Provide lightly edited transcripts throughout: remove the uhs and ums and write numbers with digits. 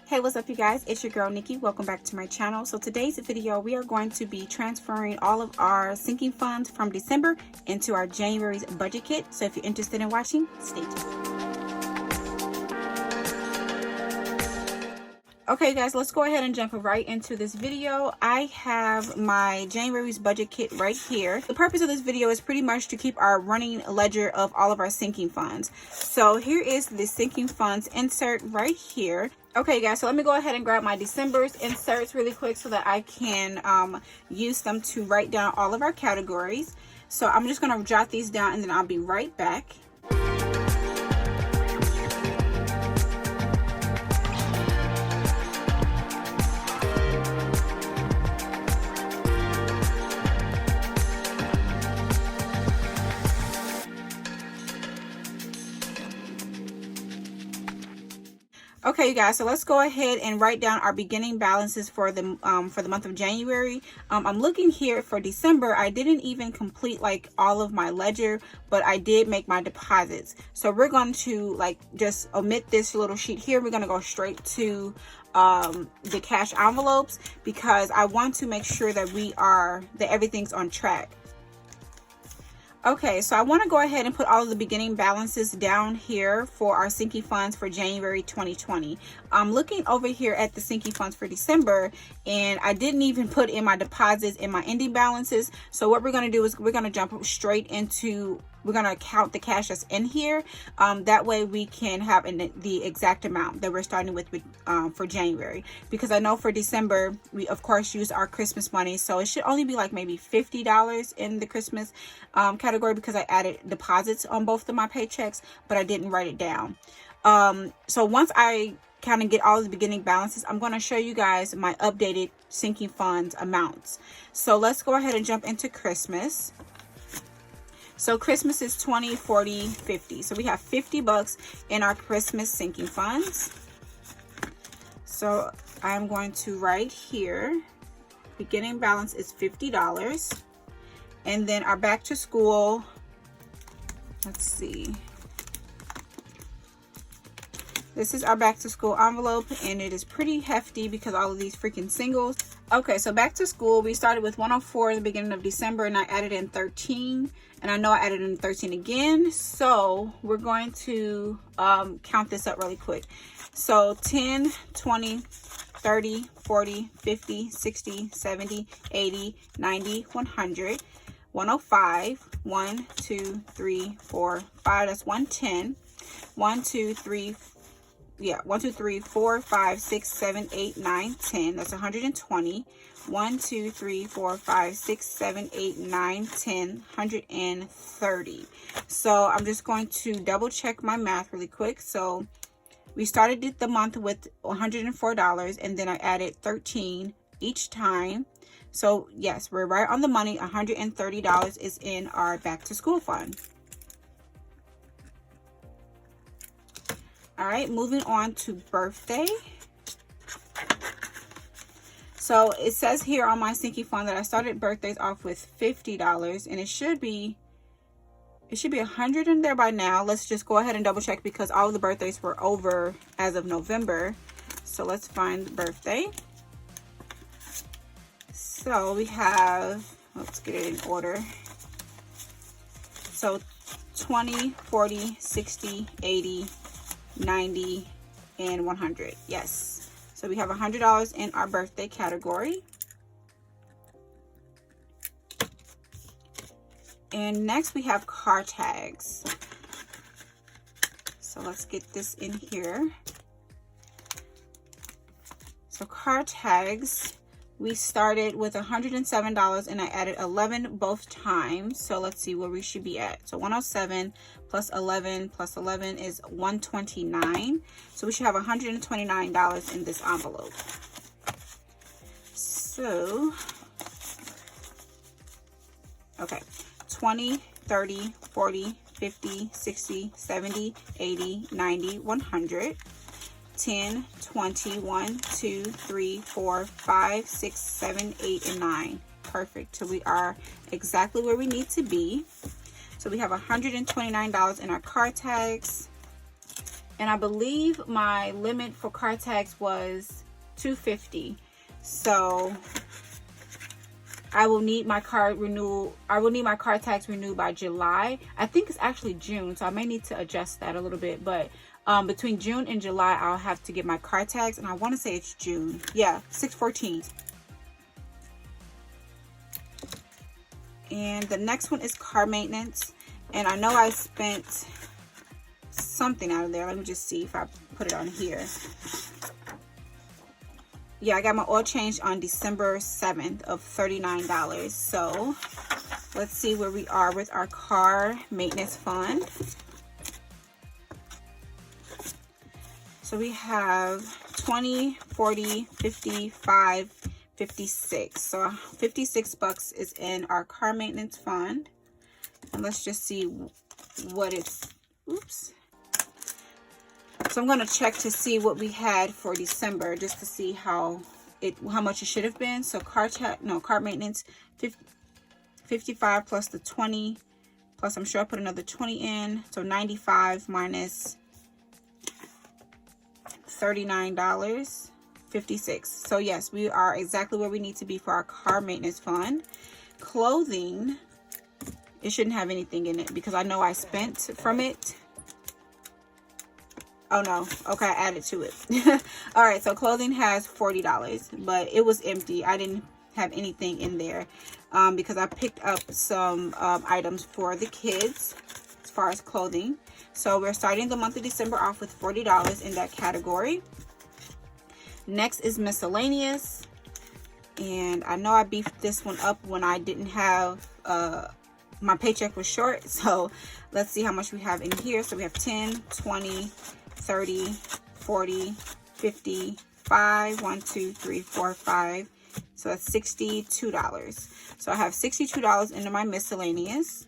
Hey, what's up you guys? It's your girl Nikki. Welcome back to my channel. So today's video, we are going to be transferring all of our sinking funds from December into our January's budget kit. So if you're interested in watching, stay tuned. Okay guys, let's go ahead and jump right into this video. I have my January's budget kit right here. The purpose of this video is pretty much to keep our running ledger of all of our sinking funds. So here is the sinking funds insert right here. Okay guys, so let me go ahead and grab my December's inserts really quick so that I can use them to write down all of our categories. So I'm just going to jot these down and then I'll be right back. Okay, you guys, so let's go ahead and write down our beginning balances for the month of January. I'm looking here for December. I didn't even complete like all of my ledger, but I did make my deposits. So we're going to like just omit this little sheet here. We're going to go straight to the cash envelopes because I want to make sure that everything's on track. Okay, so I want to go ahead and put all of the beginning balances down here for our sinking funds for January 2020. I'm looking over here at the sinking funds for December, and I didn't even put in my deposits and my ending balances. So what we're going to do is we're going to jump straight into, we're going to count the cash that's in here. That way we can have the exact amount that we're starting with for January. Because I know for December, we of course use our Christmas money. So it should only be like maybe $50 in the Christmas category because I added deposits on both of my paychecks, but I didn't write it down. So once I kind of get all of the beginning balances, I'm going to show you guys my updated sinking funds amounts. So let's go ahead and jump into Christmas. So Christmas is 20, 40, 50. So we have 50 bucks in our Christmas sinking funds. So I'm going to write here, beginning balance is $50. And then our back to school, let's see. This is our back to school envelope and it is pretty hefty because all of these freaking singles. Okay, so back to school, we started with 104 in the beginning of December and I added in 13. And I know I added in 13 again. So we're going to count this up really quick. So 10, 20, 30, 40, 50, 60, 70, 80, 90, 100, 105, 1, 2, 3, 4, 5. That's 110. 1, 2, 3, 4, 5, 6, 7, 8, 9, 10. That's 120. 1, 2, 3, 4, 5, 6, 7, 8, 9, 10, 130. So I'm just going to double check my math really quick. So we started the month with $104 and then I added 13 each time. So yes, we're right on the money. $130 is in our back to school fund. All right, moving on to birthday. So it says here on my sinking fund that I started birthdays off with $50 and it should be 100 in there by now. Let's just go ahead and double check because all of the birthdays were over as of November. So let's find the birthday. So we have, let's get it in order. So 20, 40, 60, 80, 90, and 100. Yes. So we have $100 in our birthday category. And next we have car tags. So let's get this in here. So car tags, we started with $107 and I added 11 both times. So let's see where we should be at. So 107 plus 11 plus 11 is 129. So we should have $129 in this envelope. So, okay, 20, 30, 40, 50, 60, 70, 80, 90, 100. 10, 20, 1, 2, 3, 4, 5, 6, 7, 8, and 9. Perfect. So we are exactly where we need to be. So we have $129 in our car tags. And I believe my limit for car tax was $250. So I will need my car renewal. I will need my car tax renewed by July. I think it's actually June, so I may need to adjust that a little bit. But between June and July, I'll have to get my car tax, and I want to say it's June. Yeah, 6/14. And the next one is car maintenance, and I know I spent something out of there. Let me just see if I put it on here. Yeah, I got my oil changed on December 7th of $39. So let's see where we are with our car maintenance fund. So we have 20, 40, 55, 56. So 56 bucks is in our car maintenance fund. And let's just see what it's, oops. So I'm going to check to see what we had for December, just to see how much it should have been. So car maintenance, 55 plus the 20, plus I'm sure I put another 20 in. So 95 minus $39, 56. So yes, we are exactly where we need to be for our car maintenance fund. Clothing, it shouldn't have anything in it because I know I spent from it. Oh no, okay, I added to it. All right, so clothing has $40, but it was empty. I didn't have anything in there because I picked up some items for the kids as far as clothing. So we're starting the month of December off with $40 in that category. Next is miscellaneous, and I know I beefed this one up when I didn't have my paycheck was short. So let's see how much we have in here. So we have 10, 20, 30, 40, 50, 5, 1, 2, 3, 4, 5. So that's $62. So I have $62 into my miscellaneous.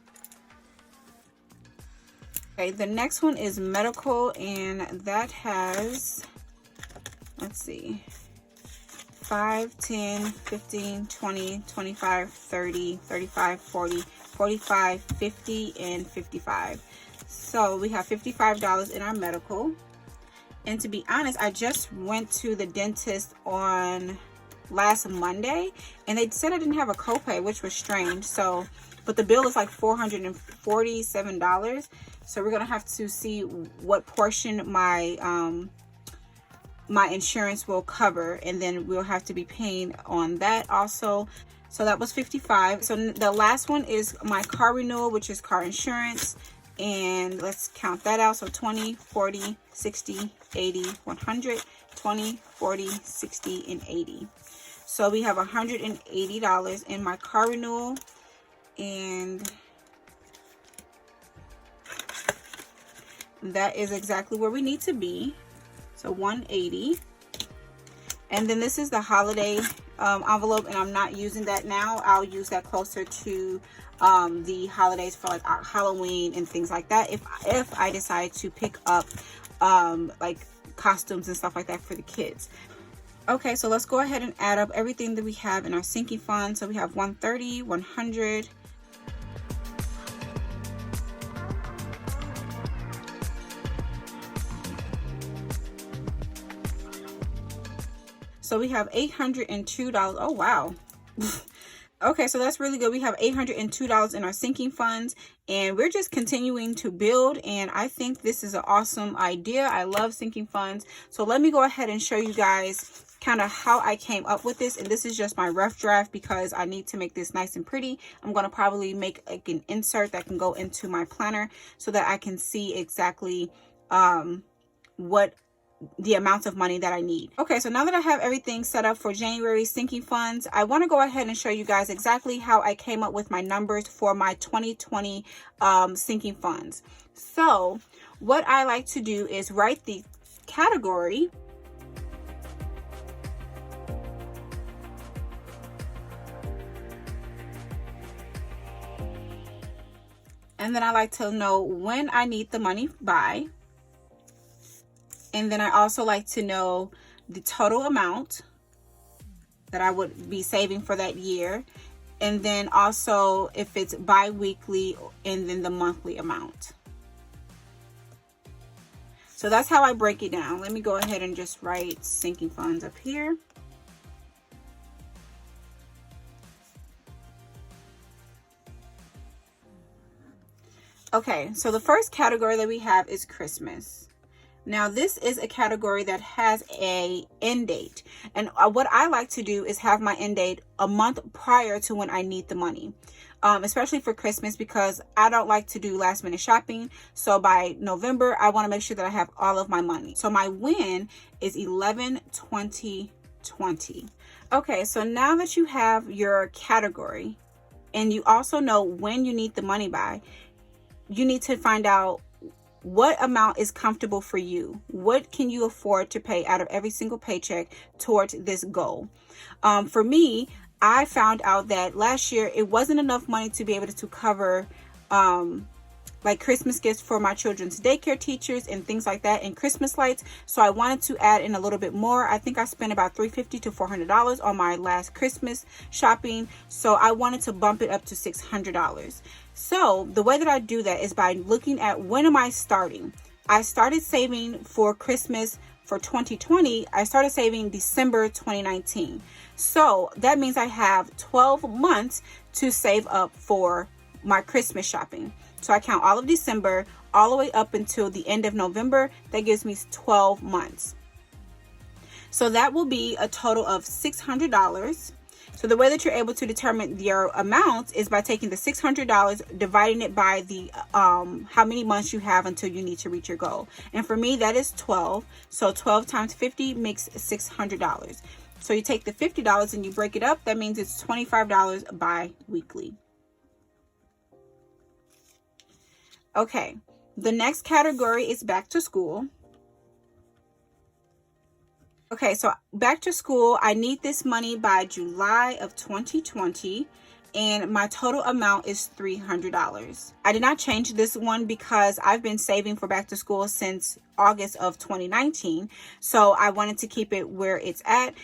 Okay, the next one is medical, and that has, let's see, 5, 10, 15, 20, 25, 30, 35, 40, 45, 50, and 55. So we have $55 in our medical. And to be honest, I just went to the dentist on last Monday, and they said I didn't have a copay, which was strange. So, but the bill is like $447. So we're gonna have to see what portion my my insurance will cover, and then we'll have to be paying on that also. So that was $55. So the last one is my car renewal, which is car insurance. And let's count that out. So 20, 40, 60, 80, 100, 20, 40, 60, and 80. So we have $180 in my car renewal. And that is exactly where we need to be. So 180. And then this is the holiday envelope, and I'm not using that now. I'll use that closer to the holidays for like Halloween and things like that, if I decide to pick up like costumes and stuff like that for the kids. Okay, so let's go ahead and add up everything that we have in our sinking fund. So we have 130, 100, so we have $802. Oh wow. Okay, so that's really good. We have $802 in our sinking funds, and we're just continuing to build, and I think this is an awesome idea. I love sinking funds. So let me go ahead and show you guys kind of how I came up with this, and this is just my rough draft because I need to make this nice and pretty. I'm going to probably make like an insert that can go into my planner so that I can see exactly what the amounts of money that I need. Okay, so now that I have everything set up for January sinking funds, I want to go ahead and show you guys exactly how I came up with my numbers for my 2020 sinking funds. So what I like to do is write the category, and then I like to know when I need the money by. And then I also like to know the total amount that I would be saving for that year. And then also if it's bi-weekly, and then the monthly amount. So that's how I break it down. Let me go ahead and just write sinking funds up here. Okay, so the first category that we have is Christmas. Now this is a category that has a end date, and what I like to do is have my end date a month prior to when I need the money, especially for Christmas, because I don't like to do last minute shopping. So by November, I want to make sure that I have all of my money. So my win is 11/20/20. Okay, so now that you have your category and you also know when you need the money by, you need to find out what amount is comfortable for you. What can you afford to pay out of every single paycheck towards this goal? For me, I found out that last year it wasn't enough money to be able to cover like Christmas gifts for my children's daycare teachers and things like that, and Christmas lights. So I wanted to add in a little bit more. I think I spent about $350 to $400 on my last Christmas shopping. So I wanted to bump it up to $600. So the way that I do that is by looking at when am I starting. I started saving for Christmas for 2020. I started saving December 2019. So that means I have 12 months to save up for my Christmas shopping. So I count all of December all the way up until the end of November. That gives me 12 months. So that will be a total of $600. So the way that you're able to determine your amount is by taking the $600, dividing it by the how many months you have until you need to reach your goal. And for me, that is 12. So 12 times 50 makes $600. So you take the $50 and you break it up. That means it's $25 bi-weekly. Okay, the next category is back to school. Okay, so back to school, I need this money by July of 2020, and my total amount is $300. I did not change this one because I've been saving for back to school since August of 2019. So I wanted to keep it where it's at.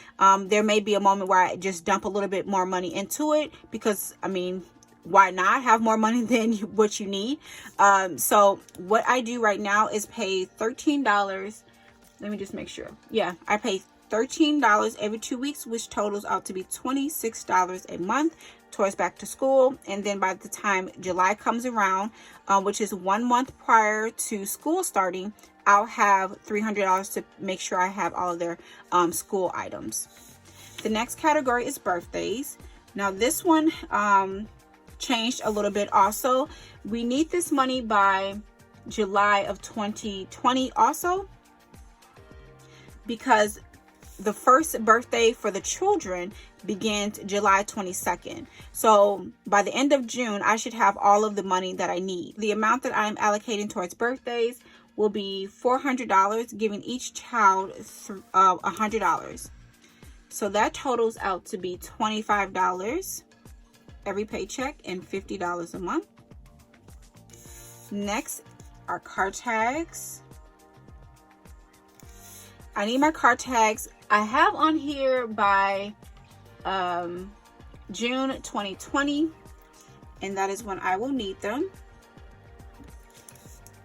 There may be a moment where I just dump a little bit more money into it because, I mean, why not have more money than what you need? So what I do right now is pay $13. Let me just make sure. Yeah, I pay $13 every 2 weeks, which totals out to be $26 a month towards back to school. And then by the time July comes around, which is 1 month prior to school starting, I'll have $300 to make sure I have all of their school items. The next category is birthdays. Now this one changed a little bit also. We need this money by July of 2020 also, because the first birthday for the children begins July 22nd. So by the end of June, I should have all of the money that I need. The amount that I'm allocating towards birthdays will be $400, giving each child $100. So that totals out to be $25 every paycheck and $50 a month. Next are car tags. I need my car tags. I have on here by June 2020, and that is when I will need them.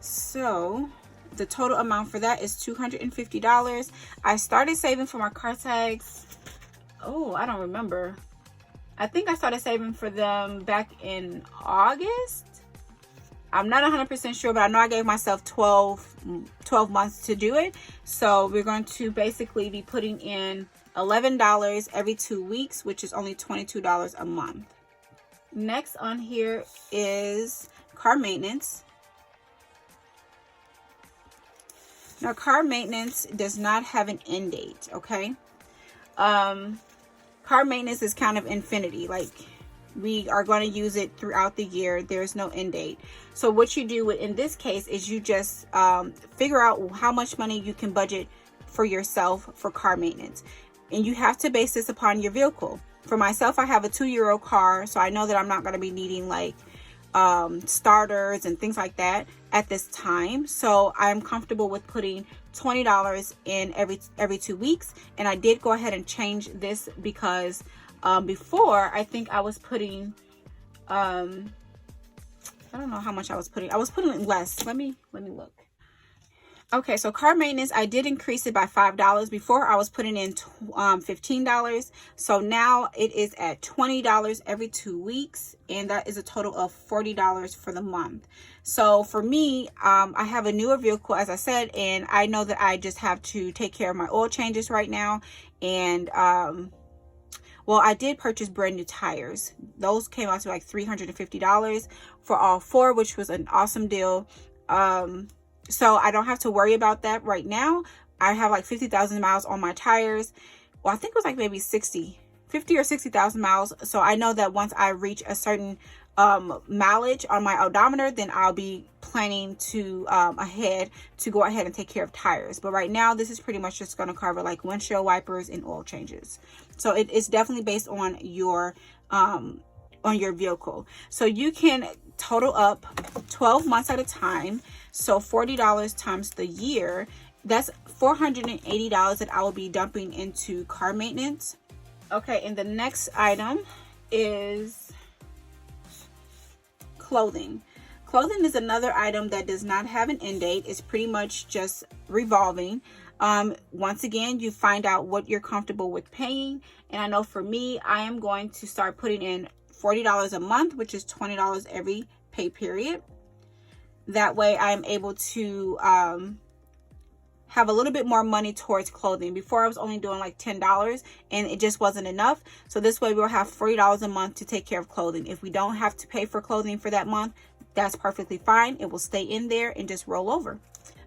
So the total amount for that is $250. I started saving for my car tags. Oh, I don't remember. I think I started saving for them back in August. I'm not 100% sure, but I know I gave myself 12 months to do it. So we're going to basically be putting in $11 every 2 weeks, which is only $22 a month. Next on here is car maintenance. Now, car maintenance does not have an end date, okay? Car maintenance is kind of infinity. Like, we are going to use it throughout the year. There's no end date. So what you do in this case is you just figure out how much money you can budget for yourself for car maintenance. And you have to base this upon your vehicle. For myself, I have a 2-year-old car, so I know that I'm not going to be needing like starters and things like that at this time. So I'm comfortable with putting $20 in every 2 weeks. And I did go ahead and change this because before, I think I was putting I don't know how much I was putting. I was putting less. Let me look. Okay, so car maintenance, I did increase it by $5. Before I was putting in $15. So now it is at $20 every 2 weeks. And that is a total of $40 for the month. So for me, I have a newer vehicle, as I said, and I know that I just have to take care of my oil changes right now. And, well, I did purchase brand new tires. Those came out to like $350 for all four, which was an awesome deal. So I don't have to worry about that right now. I have like 50,000 miles on my tires. Well, I think it was like maybe 50 or 60,000 miles. So I know that once I reach a certain mileage on my odometer, then I'll be planning to go ahead and take care of tires. But right now, this is pretty much just going to cover like windshield wipers and oil changes. So it is definitely based on your vehicle. So you can total up 12 months at a time. So $40 times the year, that's $480 that I will be dumping into car maintenance. Okay, and the next item is clothing. Clothing is another item that does not have an end date. It's pretty much just revolving. Once again, you find out what you're comfortable with paying. And I know for me, I am going to start putting in $40 a month, which is $20 every pay period. That way I'm able to have a little bit more money towards clothing. Before I was only doing like $10 and it just wasn't enough. So this way we'll have $40 a month to take care of clothing. If we don't have to pay for clothing for that month, that's perfectly fine. It will stay in there and just roll over.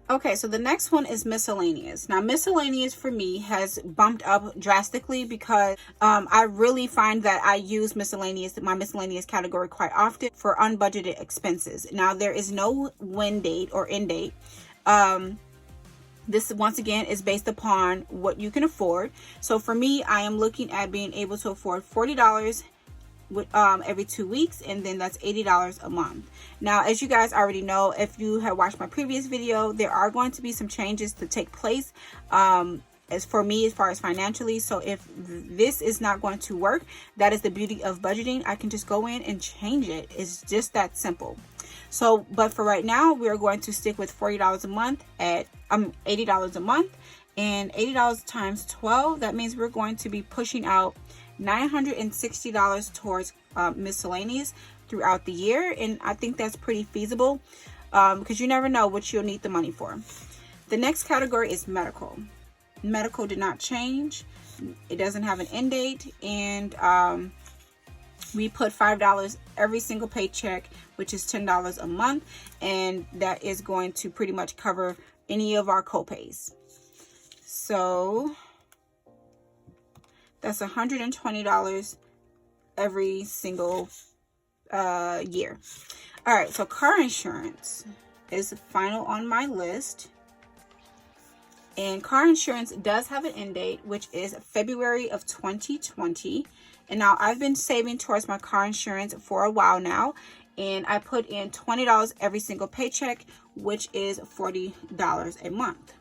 Okay, so the next one is miscellaneous. Now, miscellaneous for me has bumped up drastically because I really find that I use my miscellaneous category quite often for unbudgeted expenses. Now, there is no end date. This, once again, is based upon what you can afford. So for me, I am looking at being able to afford $40 every 2 weeks, and then that's $80 a month. Now, as you guys already know, if you have watched my previous video, there are going to be some changes to take place as for me as far as financially. So if this is not going to work, that is the beauty of budgeting. I can just go in and change it. It's just that simple. So, but for right now, we're going to stick with $40 a month at $80 a month, and $80 times 12. That means we're going to be pushing out $960 towards miscellaneous throughout the year. And I think that's pretty feasible because you never know what you'll need the money for. The next category is medical. Medical did not change. It doesn't have an end date, and we put $5 every single paycheck, which is $10 a month, and that is going to pretty much cover any of our copays. So that's $120 every single year. All right, so car insurance is final on my list. And car insurance does have an end date, which is February of 2020. And now I've been saving towards my car insurance for a while now. And I put in $20 every single paycheck, which is $40 a month.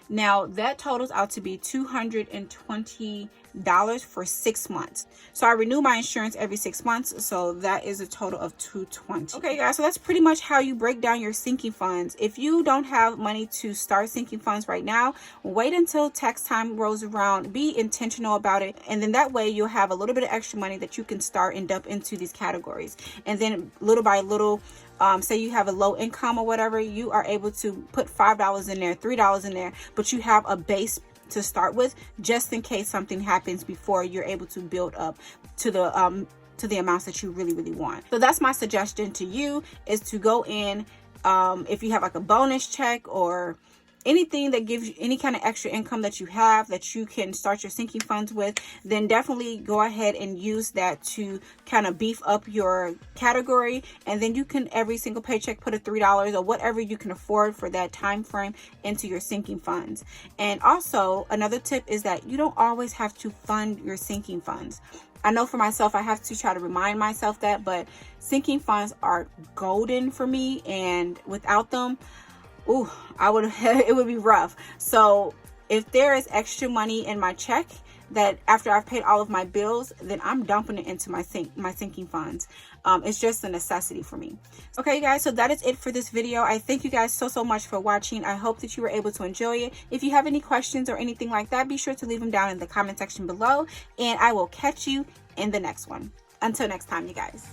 Now that totals out to be $220 for 6 months. So I renew my insurance every 6 months, so that is a total of $220. Okay guys, so that's pretty much how you break down your sinking funds. If you don't have money to start sinking funds right now, wait until tax time rolls around. Be intentional about it, and then that way you'll have a little bit of extra money that you can start and dump into these categories. And then little by little, say you have a low income or whatever, you are able to put $5 in there, $3 in there, but you have a base to start with just in case something happens before you're able to build up to the amounts that you really want. So that's my suggestion to you, is to go in, if you have like a bonus check or anything that gives you any kind of extra income that you have that you can start your sinking funds with, then definitely go ahead and use that to kind of beef up your category. And then you can every single paycheck put a $3 or whatever you can afford for that time frame into your sinking funds. And also another tip is that you don't always have to fund your sinking funds. I know for myself, I have to try to remind myself that, but sinking funds are golden for me, and without them, it would be rough. So If there is extra money in my check that after I've paid all of my bills, then I'm dumping it into my sinking funds. It's just a necessity for me. Okay, guys, so that is it for this video. I thank you guys so much for watching. I hope that you were able to enjoy it. If you have any questions or anything like that, be sure to leave them down in the comment section below, and I will catch you in the next one. Until next time, you guys.